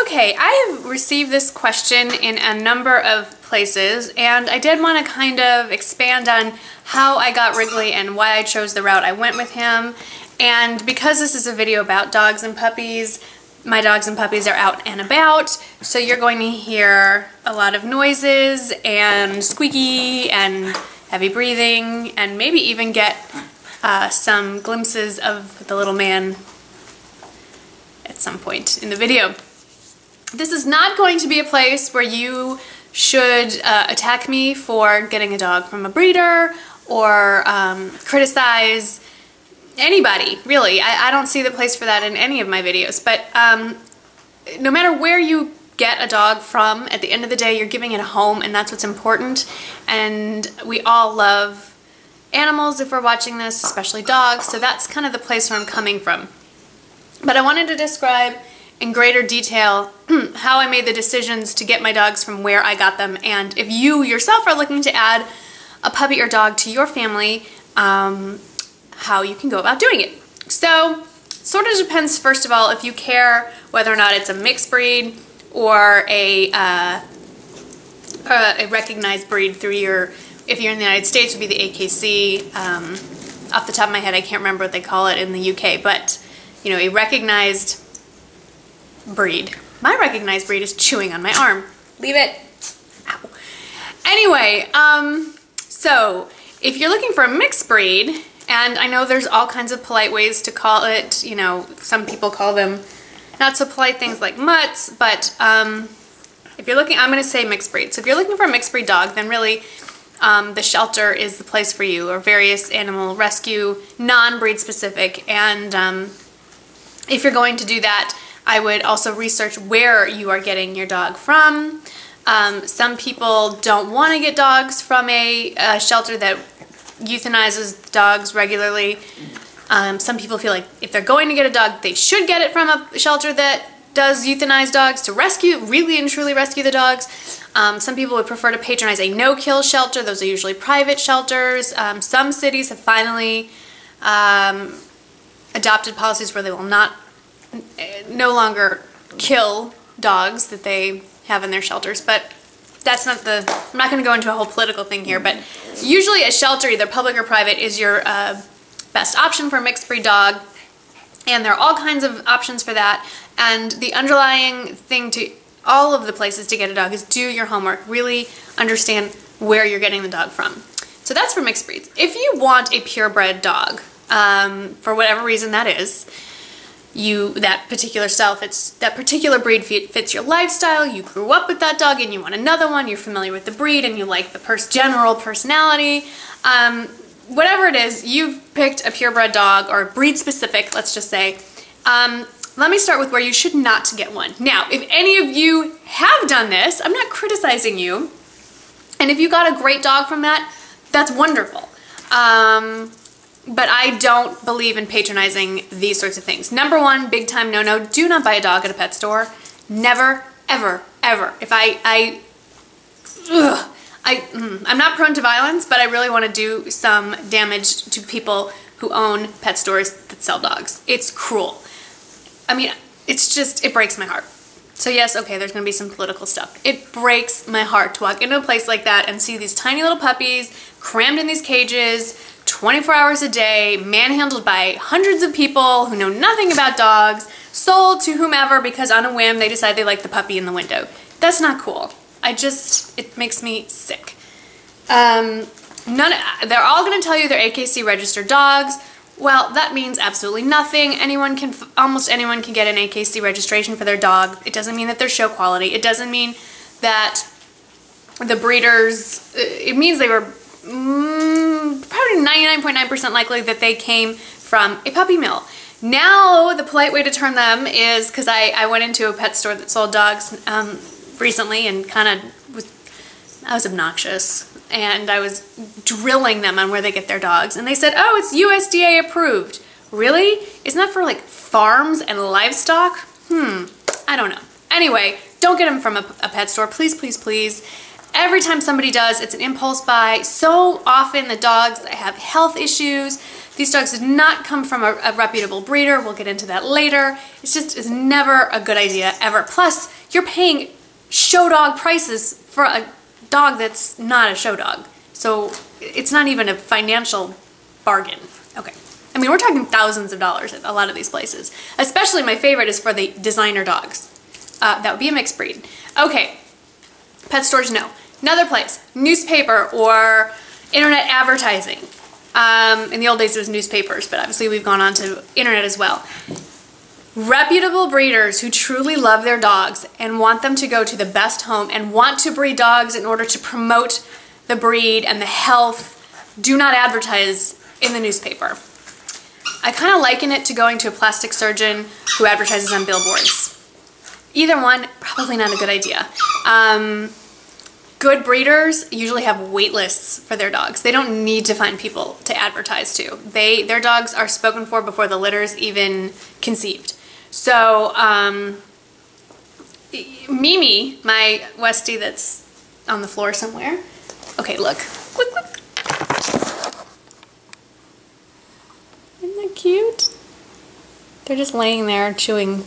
Okay, I have received this question in a number of places, and I did want to kind of expand on how I got Wrigley and why I chose the route I went with him. And because this is a video about dogs and puppies, my dogs and puppies are out and about, so you're going to hear a lot of noises and squeaky and heavy breathing, and maybe even get some glimpses of the little man at some point in the video. This is not going to be a place where you should attack me for getting a dog from a breeder or criticize anybody, really. I don't see the place for that in any of my videos, but no matter where you get a dog from, at the end of the day you're giving it a home, and that's what's important. And we all love animals if we're watching this, especially dogs, so that's kind of the place where I'm coming from. But I wanted to describe in greater detail how I made the decisions to get my dogs from where I got them, and if you yourself are looking to add a puppy or dog to your family, how you can go about doing it. So, sort of depends, first of all, if you care whether or not it's a mixed breed or a recognized breed through your, if you're in the United States, would be the AKC. Off the top of my head, I can't remember what they call it in the UK, but you know, a recognized breed. My recognized breed is chewing on my arm. Leave it. Ow. Anyway, so if you're looking for a mixed breed, and I know there's all kinds of polite ways to call it, you know, some people call them not so polite things like mutts, but if you're looking, I'm going to say mixed breed. So if you're looking for a mixed breed dog, then really the shelter is the place for you, or various animal rescue, non-breed specific. And if you're going to do that, I would also research where you are getting your dog from. Some people don't want to get dogs from a shelter that euthanizes dogs regularly. Some people feel like if they're going to get a dog, they should get it from a shelter that does euthanize dogs to rescue, really and truly rescue the dogs. Some people would prefer to patronize a no-kill shelter. Those are usually private shelters. Some cities have finally adopted policies where they will no longer kill dogs that they have in their shelters, but that's not the, I'm not going to go into a whole political thing here, but usually a shelter, either public or private, is your best option for a mixed breed dog, and there are all kinds of options for that. And the underlying thing to all of the places to get a dog is do your homework, really understand where you're getting the dog from. So that's for mixed breeds. If you want a purebred dog, for whatever reason that is, that particular style fits, that particular breed fits your lifestyle, you grew up with that dog and you want another one, you're familiar with the breed and you like the general personality, whatever it is, you've picked a purebred dog, or breed specific, let's just say. Let me start with where you should not get one. Now, if any of you have done this, I'm not criticizing you, and if you got a great dog from that, that's wonderful. But I don't believe in patronizing these sorts of things. Number one, big time no-no, do not buy a dog at a pet store. Never, ever, ever. If I'm not prone to violence, but I really want to do some damage to people who own pet stores that sell dogs. It's cruel. I mean, it's just, it breaks my heart. So yes, okay, there's going to be some political stuff. It breaks my heart to walk into a place like that and see these tiny little puppies crammed in these cages 24 hours a day, manhandled by hundreds of people who know nothing about dogs, sold to whomever because on a whim they decide they like the puppy in the window. That's not cool. It makes me sick. They're all going to tell you they're AKC registered dogs. Well, that means absolutely nothing. Almost anyone can get an AKC registration for their dog. It doesn't mean that they're show quality. It doesn't mean that the breeders, it means they were probably 99.9% likely that they came from a puppy mill. Now, the polite way to term them is, because I went into a pet store that sold dogs recently and I was obnoxious, and I was drilling them on where they get their dogs, and they said, oh, it's USDA approved. Really? Isn't that for like farms and livestock? I don't know. Anyway, don't get them from a pet store, please, please, please. Every time somebody does, it's an impulse buy. So often the dogs have health issues. These dogs did not come from a reputable breeder. We'll get into that later. It's never a good idea, ever. Plus, you're paying show dog prices for a dog that's not a show dog. So it's not even a financial bargain. Okay. I mean, we're talking thousands of dollars at a lot of these places. Especially my favorite is for the designer dogs. That would be a mixed breed. Okay. Pet stores, no. Another place, newspaper or internet advertising. In the old days it was newspapers, but obviously we've gone on to internet as well. Reputable breeders who truly love their dogs and want them to go to the best home and want to breed dogs in order to promote the breed and the health do not advertise in the newspaper. I kind of liken it to going to a plastic surgeon who advertises on billboards. Either one, probably not a good idea. Good breeders usually have wait lists for their dogs. They don't need to find people to advertise to. Their dogs are spoken for before the litter is even conceived. So, Mimi, my Westie that's on the floor somewhere. Okay, look. Look, look. Isn't that cute? They're just laying there chewing.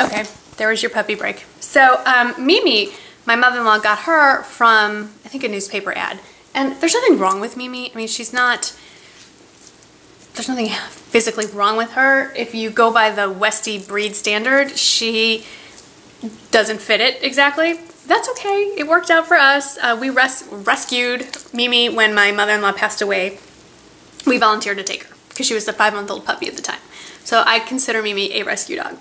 Okay, there was your puppy break. So, Mimi, my mother-in-law got her from, I think, a newspaper ad. And there's nothing wrong with Mimi. I mean, she's not... There's nothing physically wrong with her. If you go by the Westie breed standard, she doesn't fit it exactly. That's okay. It worked out for us. We rescued Mimi when my mother-in-law passed away. We volunteered to take her because she was a 5-month-old puppy at the time. So I consider Mimi a rescue dog.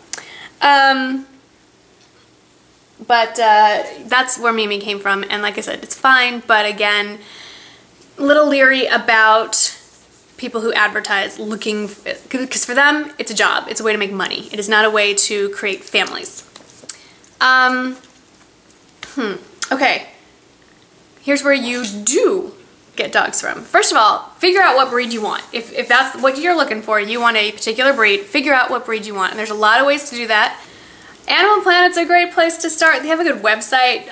That's where Mimi came from, and like I said, it's fine, but again, a little leery about people who advertise looking, because for them, it's a job. It's a way to make money. It is not a way to create families. Okay. Here's where you do get dogs from. First of all, figure out what breed you want. If that's what you're looking for, you want a particular breed, figure out what breed you want. And there's a lot of ways to do that. Animal Planet's a great place to start. They have a good website.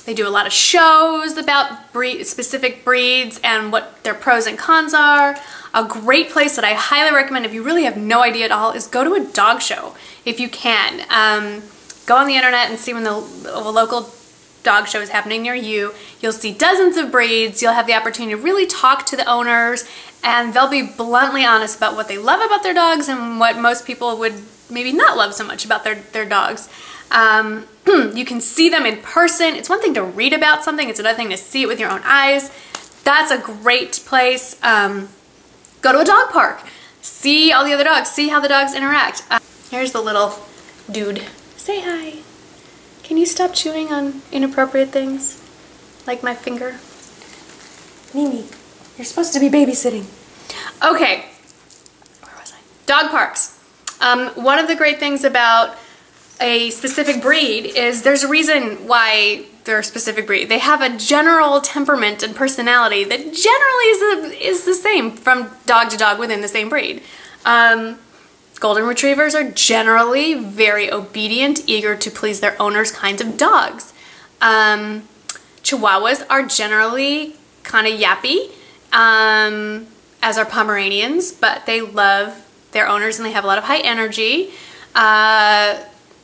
They do a lot of shows about specific breeds and what their pros and cons are. A great place that I highly recommend if you really have no idea at all is go to a dog show if you can. Go on the internet and see when the local dog show is happening near you. You'll see dozens of breeds. You'll have the opportunity to really talk to the owners, and they'll be bluntly honest about what they love about their dogs and what most people would maybe not love so much about their dogs. You can see them in person. It's one thing to read about something, it's another thing to see it with your own eyes. That's a great place. Go to a dog park. See all the other dogs. See how the dogs interact. Here's the little dude. Say hi. Can you stop chewing on inappropriate things? Like my finger? Mimi, you're supposed to be babysitting. Okay. Where was I? Dog parks. One of the great things about a specific breed is there's a reason why they're a specific breed. They have a general temperament and personality that generally is the same from dog to dog within the same breed. Golden Retrievers are generally very obedient, eager to please their owners kinds of dogs. Chihuahuas are generally kind of yappy, as are Pomeranians, but they love their owners and they have a lot of high energy.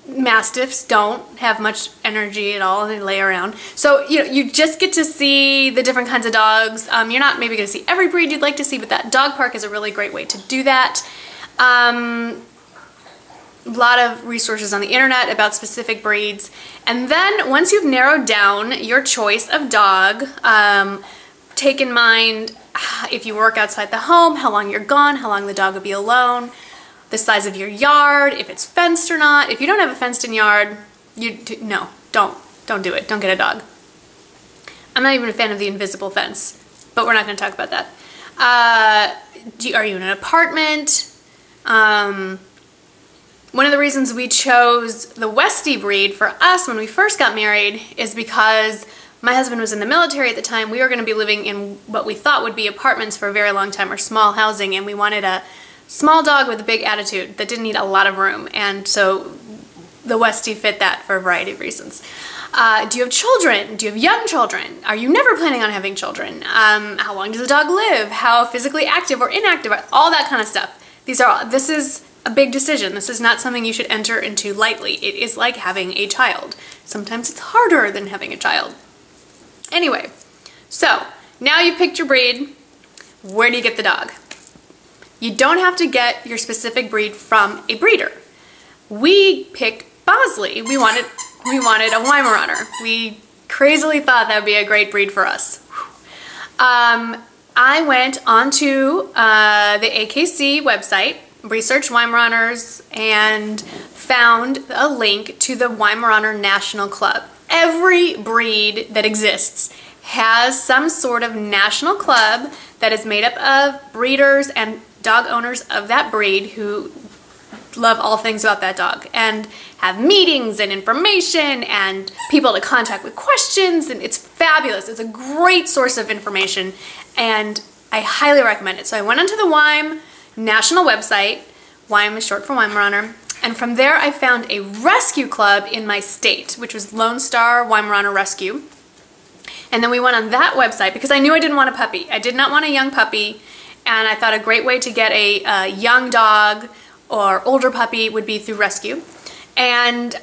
Mastiffs don't have much energy at all, they lay around. So, you know, you just get to see the different kinds of dogs. You're not maybe going to see every breed you'd like to see, but that dog park is a really great way to do that. A lot of resources on the internet about specific breeds. And then once you've narrowed down your choice of dog, take in mind if you work outside the home, how long you're gone, how long the dog will be alone, the size of your yard, if it's fenced or not. If you don't have a fenced in yard, no, don't do it. Don't get a dog. I'm not even a fan of the invisible fence, but we're not going to talk about that. Are you in an apartment? One of the reasons we chose the Westie breed for us when we first got married is because my husband was in the military at the time. We were going to be living in what we thought would be apartments for a very long time, or small housing, and we wanted a small dog with a big attitude that didn't need a lot of room, and so the Westie fit that for a variety of reasons. Do you have children? Do you have young children? Are you never planning on having children? How long does the dog live? How physically active or inactive? All that kind of stuff. This is a big decision. This is not something you should enter into lightly. It is like having a child. Sometimes it's harder than having a child. Anyway, so now you picked your breed. Where do you get the dog? You don't have to get your specific breed from a breeder. We picked Bosley. We wanted a Weimaraner. We crazily thought that would be a great breed for us. I went onto the AKC website, researched Weimaraners, and found a link to the Weimaraner National Club. Every breed that exists has some sort of national club that is made up of breeders and dog owners of that breed who love all things about that dog and have meetings and information and people to contact with questions, and it's fabulous. It's a great source of information and I highly recommend it. So I went onto the Weim national website. Weim is short for Weimaraner, and from there I found a rescue club in my state, which was Lone Star Weimaraner Rescue. And then we went on that website because I knew I didn't want a puppy. I did not want a young puppy, and I thought a great way to get a young dog or older puppy would be through rescue. And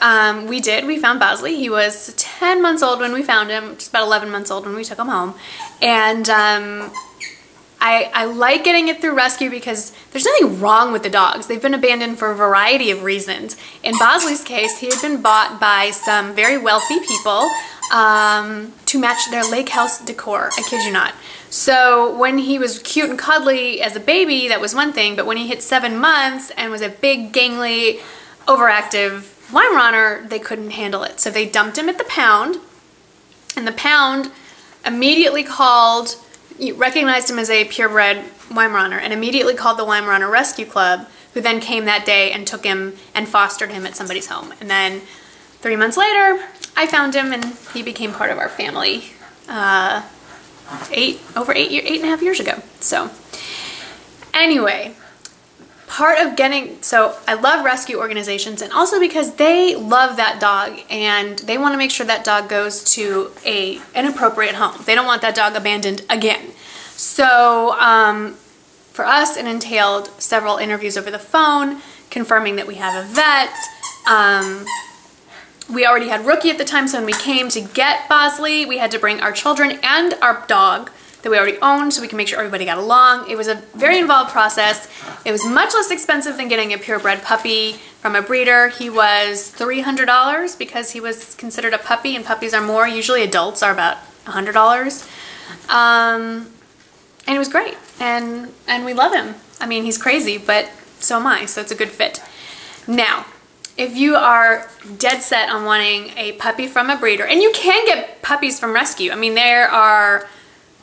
we did. We found Bosley. He was 10 months old when we found him, just about 11 months old when we took him home. And I like getting it through rescue because there's nothing wrong with the dogs. They've been abandoned for a variety of reasons. In Bosley's case, he had been bought by some very wealthy people to match their lake house decor. I kid you not. So when he was cute and cuddly as a baby, that was one thing, but when he hit 7 months and was a big, gangly, overactive Weimaraner, they couldn't handle it. So they dumped him at the pound, and the pound immediately recognized him as a purebred Weimaraner and immediately called the Weimaraner Rescue Club, who then came that day and took him and fostered him at somebody's home. And then 3 months later, I found him and he became part of our family over 8.5 years ago. So anyway, so I love rescue organizations, and also because they love that dog and they want to make sure that dog goes to an appropriate home. They don't want that dog abandoned again. So for us, it entailed several interviews over the phone, confirming that we have a vet. We already had Rookie at the time, so when we came to get Bosley, we had to bring our children and our dog that we already owned so we can make sure everybody got along. It was a very involved process. It was much less expensive than getting a purebred puppy from a breeder. He was $300 because he was considered a puppy, and puppies are more. Usually adults are about $100. And it was great, and we love him. I mean, he's crazy, but so am I, so it's a good fit. Now, if you are dead set on wanting a puppy from a breeder, and you can get puppies from rescue. I mean, there are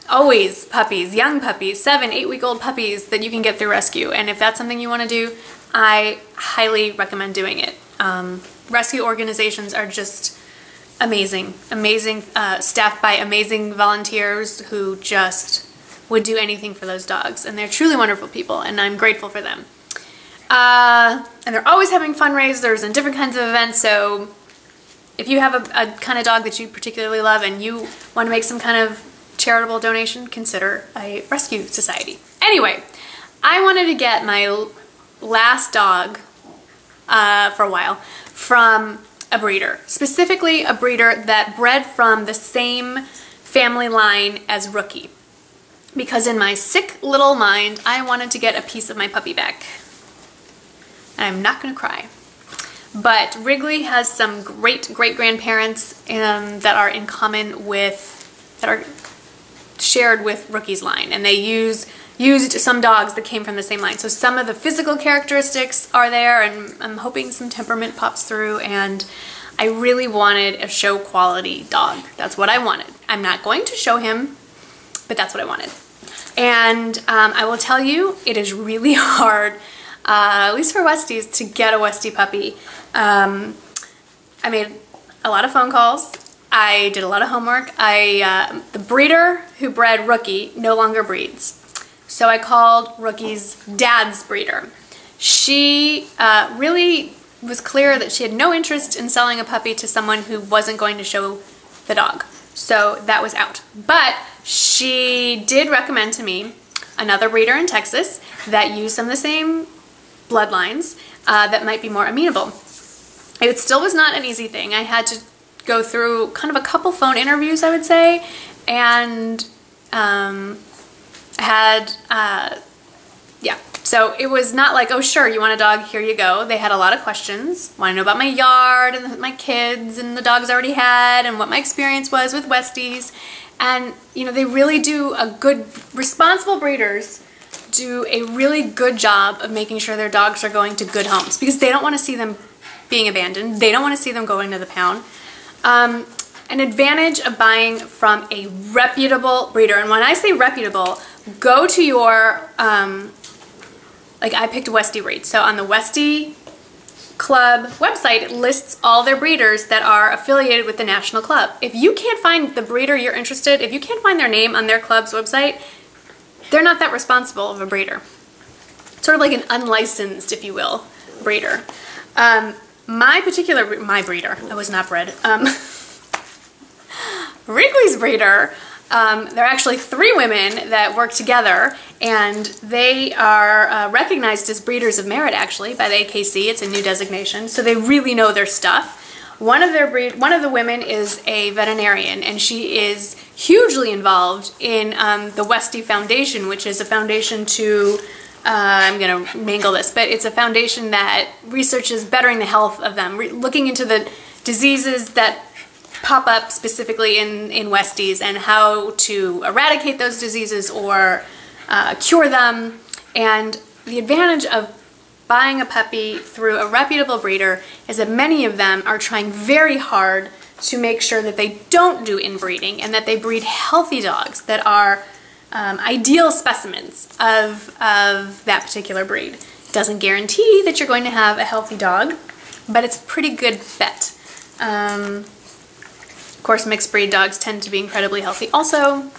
always puppies, young puppies, 7, 8-week-old puppies that you can get through rescue. And if that's something you want to do, I highly recommend doing it. Rescue organizations are just amazing, staffed by amazing volunteers who just would do anything for those dogs. And they're truly wonderful people, and I'm grateful for them. And they're always having fundraisers and different kinds of events, so if you have a kind of dog that you particularly love and you want to make some kind of charitable donation, consider a rescue society. Anyway, I wanted to get my last dog for a while from a breeder, specifically a breeder that bred from the same family line as Rookie, because in my sick little mind, I wanted to get a piece of my puppy back. And I'm not going to cry. But Wrigley has some great great-grandparents that are in common with, that are shared with Rookie's line, and they used some dogs that came from the same line. So some of the physical characteristics are there, and I'm hoping some temperament pops through, and I really wanted a show quality dog. That's what I wanted. I'm not going to show him, but that's what I wanted. And I will tell you, it is really hard, at least for Westies, to get a Westie puppy. I made a lot of phone calls. I did a lot of homework. The breeder who bred Rookie no longer breeds. So I called Rookie's dad's breeder. She really was clear that she had no interest in selling a puppy to someone who wasn't going to show the dog. So that was out. But she did recommend to me another breeder in Texas that used some of the same bloodlines that might be more amenable. It still was not an easy thing. I had to go through kind of a couple phone interviews, I would say, and yeah. So it was not like, oh sure, you want a dog, here you go. They had a lot of questions. Want to know about my yard and my kids and the dogs I already had and what my experience was with Westies. And you know, they really do a good, responsible breeders do a really good job of making sure their dogs are going to good homes, because they don't want to see them being abandoned. They don't want to see them going to the pound. An advantage of buying from a reputable breeder, and when I say reputable, go to your, like I picked Westie Breed. So on the Westie Club website, it lists all their breeders that are affiliated with the National Club. If you can't find the breeder you're interested, if you can't find their name on their club's website, they're not that responsible of a breeder. Sort of like an unlicensed, if you will, breeder. My breeder, I was not bred, Wrigley's breeder, there are actually 3 women that work together, and they are recognized as breeders of merit actually by the AKC. It's a new designation, so they really know their stuff. One of the women is a veterinarian, and she is hugely involved in the Westie Foundation, which is a foundation to, I'm going to mangle this, but it's a foundation that researches bettering the health of them, looking into the diseases that pop up specifically in Westies and how to eradicate those diseases or cure them. And the advantage of buying a puppy through a reputable breeder is that many of them are trying very hard to make sure that they don't do inbreeding and that they breed healthy dogs that are ideal specimens of that particular breed. It doesn't guarantee that you're going to have a healthy dog, but it's a pretty good bet. Of course, mixed breed dogs tend to be incredibly healthy also.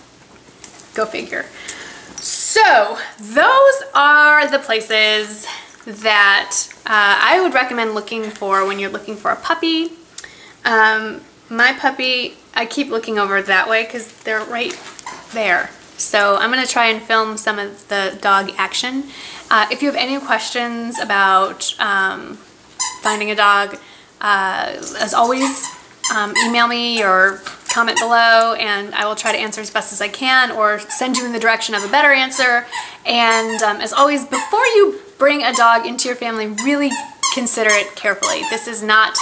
Go figure. So those are the places that I would recommend looking for when you're looking for a puppy. My puppy, I keep looking over that way because they're right there. So I'm going to try and film some of the dog action. If you have any questions about finding a dog, as always, email me or comment below and I will try to answer as best as I can or send you in the direction of a better answer. And as always, before you bring a dog into your family, really consider it carefully. This is not,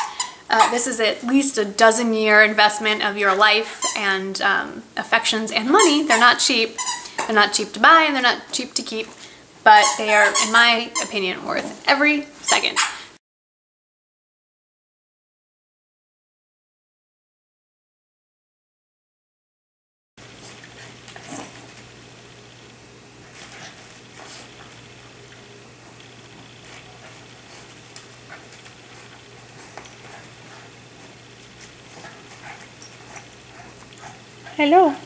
this is at least a dozen-year investment of your life and affections and money. They're not cheap. They're not cheap to buy and they're not cheap to keep, but they are, in my opinion, worth every second. Hello.